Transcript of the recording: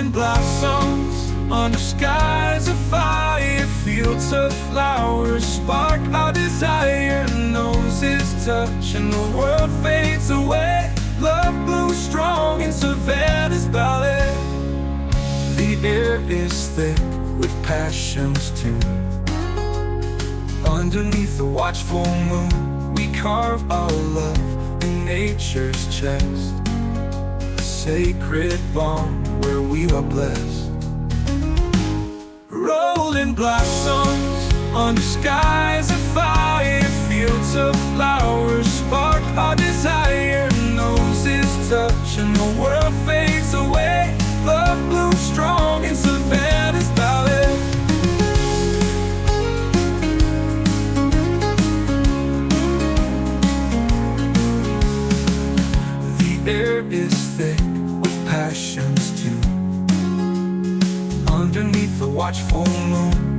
Rolling blossoms under skies of fire, fields of flowers spark our desire. Noses touch and the world fades away. Love blooms strong in Savannah's ballet. The air is thick with passion's tune. Underneath the watchful moon, we carve our love in nature's chest, a sacred bond where we are blessed. Rolling blossoms under skies of fire, fields of flowers spark our desire. Noses touch and the world fades away. Love blooms strong in Savannah's ballet. The air is thick with passion's tune. Underneath the watchful moon,